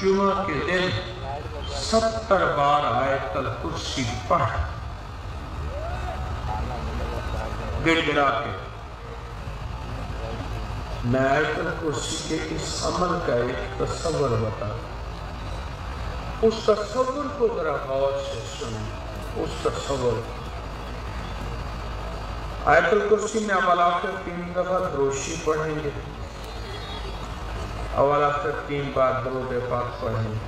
جمعہ کے دن 70 بار آیت الکرسی پڑھ گڑ گڑا کے میں آیت الکرسی کے اس عمل کا ایک تصور بتا، اس تصور کو ذرا غور سے سنیں۔ اس تصور آیت الکرسی میں اول آخر 3 دفعہ دروشی پڑھیں گے، اول آخر 3 بار درود پاک پڑھیں گے،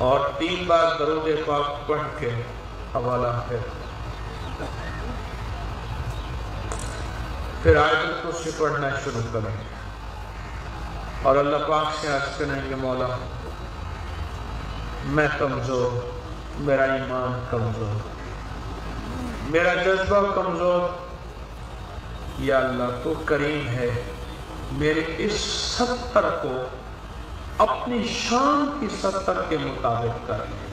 اور 3 بار درود پاک پڑھ کے اول آخر پھر آیت الکرسی پڑھنا شروع کریں گے، اور اللہ پاک سے عرض کریں گے مولا میں کمزور، میرا ایمان کمزور، میرا جذبہ کمزور، یا اللہ تو کریم ہے، میرے اس 70 کو اپنی شان کی 70 کے مطابق کر لے،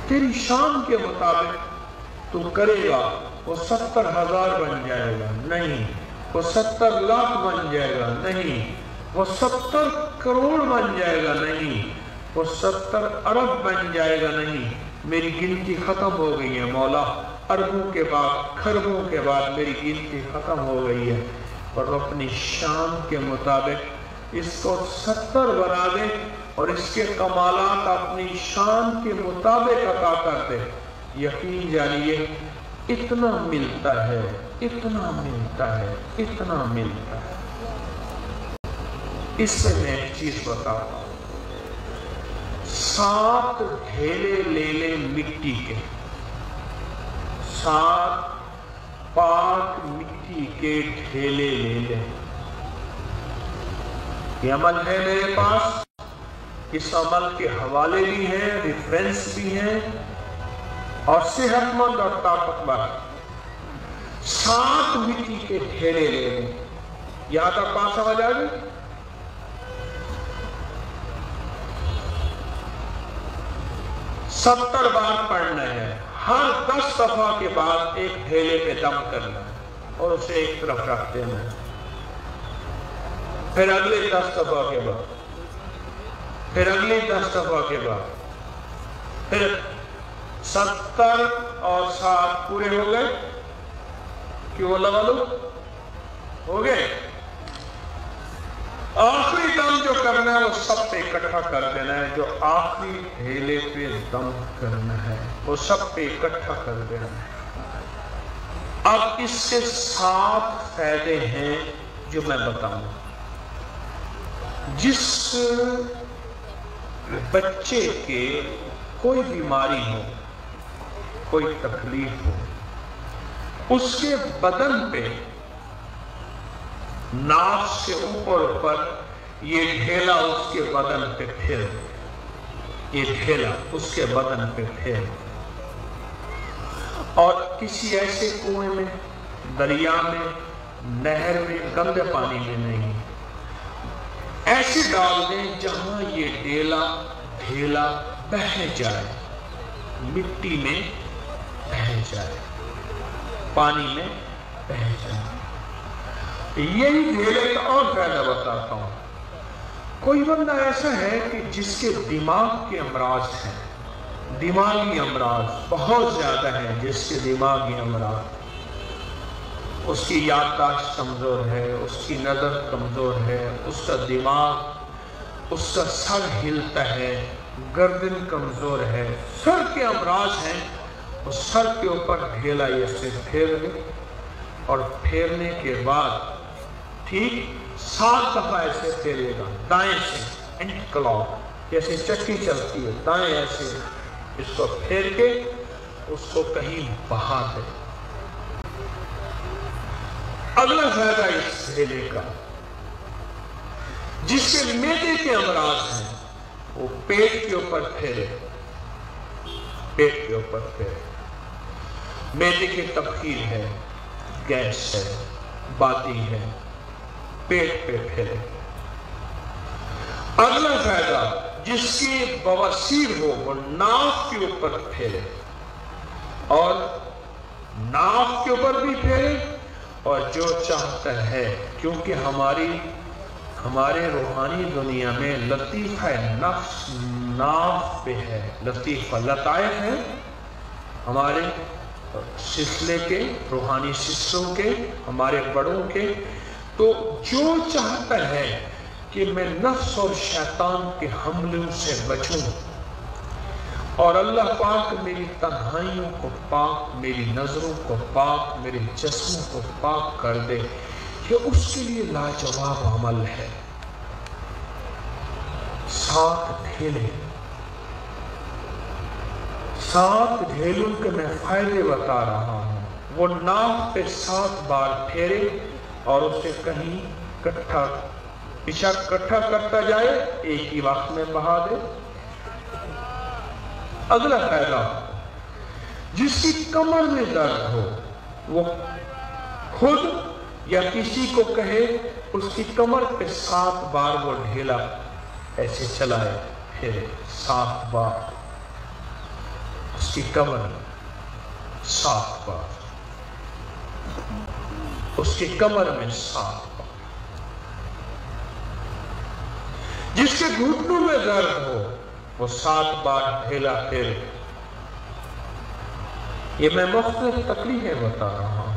تیری شان کے مطابق تو کرے گا، وہ 70,000 بن جائے گا نہیں، وہ 70 لاکھ بن جائے گا نہیں، وہ 70 کروڑ بن جائے گا نہیں، وہ 70 ارب بن جائے گا نہیں، میری گنتی ختم ہو گئی ہے مولا، اربوں کے بعد کھربوں کے بعد میری گنتی ختم ہو گئی ہے، اور اپنی شان کے مطابق اس کو 70 بنا دے، اور اس کے کمالات اپنی شان کے مطابق عطا کر دے۔ یقین جانیے اتنا ملتا ہے، اتنا ملتا ہے، اتنا ملتا ہے۔ اس سے میں ایک چیز بتاتا ہوں، 7 ڈھیلے لے لے مٹی کے، 7 پاک مٹی کے ڈھیلے لے لے، یہ عمل ہے میرے پاس، اس عمل کے حوالے بھی ہیں، ریفرنس بھی ہیں، اور صحت مند اور طاقتور 7 مٹی کے ڈھیلے لے لیں۔ یہاں تک بات سمجھ آ گئی؟ 70 بار پڑھنا ہے، ہر 10 دفعہ کے بعد ایک ڈھیلے پہ دم کرنا ہے اور اسے ایک طرف رکھ دینا ہے، پھر اگلے 10 دفعہ کے بعد، پھر اگلے 10 دفعہ کے بعد، پھر 70 اور 7 پورے ہو گئے، کیوں لگا لو ہو گئے؟ آخری دم جو کرنا ہے وہ سب پہ اکٹھا کر دینا ہے، جو آخری ڈھیلے پہ دم کرنا ہے وہ سب پہ اکٹھا کر دینا ہے۔ اب اس سے 7 فائدے ہیں جو میں بتاؤں۔ جس بچے کے کوئی بیماری ہو، کوئی تکلیف ہو، اس کے بدن پہ ناک سے اوپر یہ ڈھیلا اس کے بدن پہ پھیر، یہ ڈھیلا اس کے بدن پہ پھیر، اور کسی ایسے کنویں میں، دریا میں، نہر میں، گندے پانی میں نہیں، ایسے ڈال دیں جہاں یہ ڈھیلا بہہ جائے، مٹی میں بہہ جائے، پانی میں بہہ جائے۔ یہی ڈھیلے کا اور فائدہ بتاتا ہوں۔ کوئی بندہ ایسا ہے کہ جس کے دماغ کے امراض ہیں، دماغی امراض بہت زیادہ ہیں، جس کے دماغی امراض، اس کی یادداشت کمزور ہے، اس کی نظر کمزور ہے، اس کا دماغ، اس کا سر ہلتا ہے، گردن کمزور ہے، سر کے امراض ہیں، اس سر کے اوپر ڈھیلا ایسے پھیر دے، اور پھیرنے کے بعد ٹھیک 7 دفعہ ایسے پھیرے گا، دائیں سے اینٹ کلاک، جیسے چکی چلتی ہے، دائیں ایسے اس کو پھیر کے اس کو کہیں بہا دے۔ اگلا فائدہ اس ڈھیلے کا، جس کے معدے کے امراض ہیں وہ پیٹ کے اوپر پھیرے، پیٹ کے اوپر پھیرے، معدے کی تبخیر ہے، گیس ہے، باتی ہے، پیٹ پہ پھیرے۔ اگلا فائدہ، جس کی بواسیر ہو وہ ناک کے اوپر پھیرے، اور ناک کے اوپر بھی پھیرے، اور جو چاہتا ہے، کیونکہ ہماری ہمارے روحانی دنیا میں لطیفہ نفس ناف پہ ہے، لطیفہ لطائف ہے ہمارے سلسلے کے، روحانی سلسلوں کے، ہمارے بڑوں کے. تو جو چاہتا ہے کہ میں نفس اور شیطان کے حملوں سے بچوں اور اللہ پاک میری تنہائیوں کو پاک، میری نظروں کو پاک، میرے جسموں کو پاک کر دے، یہ اس کے لیے لاجواب عمل ہے. 7 ڈھیلے، 7 ڈھیلوں کے میں فائدے بتا رہا ہوں. وہ ناف پہ 7 بار پھیرے اور اسے کہیں پیچھا کٹھا کرتا جائے، ایک ہی وقت میں بہا دے. اگلا فائدہ، جس کی کمر میں درد ہو وہ خود یا کسی کو کہے اس کی کمر پہ 7 بار وہ ڈھیلا ایسے چلائے پھر 7 بار اس کی کمر میں 7 بار، اس کی کمر میں 7 بار. جس کے گھٹنوں میں درد ہو وہ 7 بار ڈھیلا پھر. یہ میں مختلف تکلیفیں بتا رہا ہوں.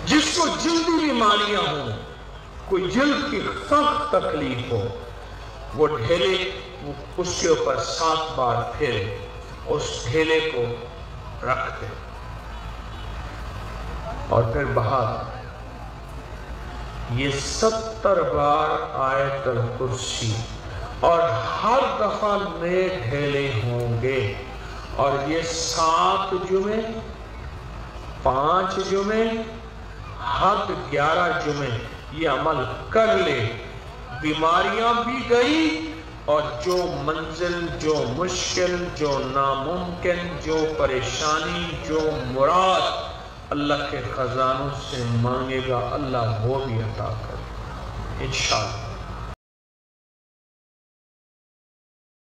جس کو جلدی بیماریاں ہوں، کوئی جلد کی سخت تکلیف ہو، وہ ڈھیلے اس کے اوپر 7 بار پھر اس ڈھیلے کو رکھ دے اور پھر بہا. یہ 70 بار آیت الکرسی اور ہر دفعہ نئے ڈھیلے ہوں گے. اور یہ 7 جمعے، 5 جمعے، حد 11 جمعے یہ عمل کر لے، بیماریاں بھی گئی اور جو منزل، جو مشکل، جو ناممکن، جو پریشانی، جو مراد اللہ کے خزانوں سے مانگے گا اللہ وہ بھی عطا کرے انشاءاللہ.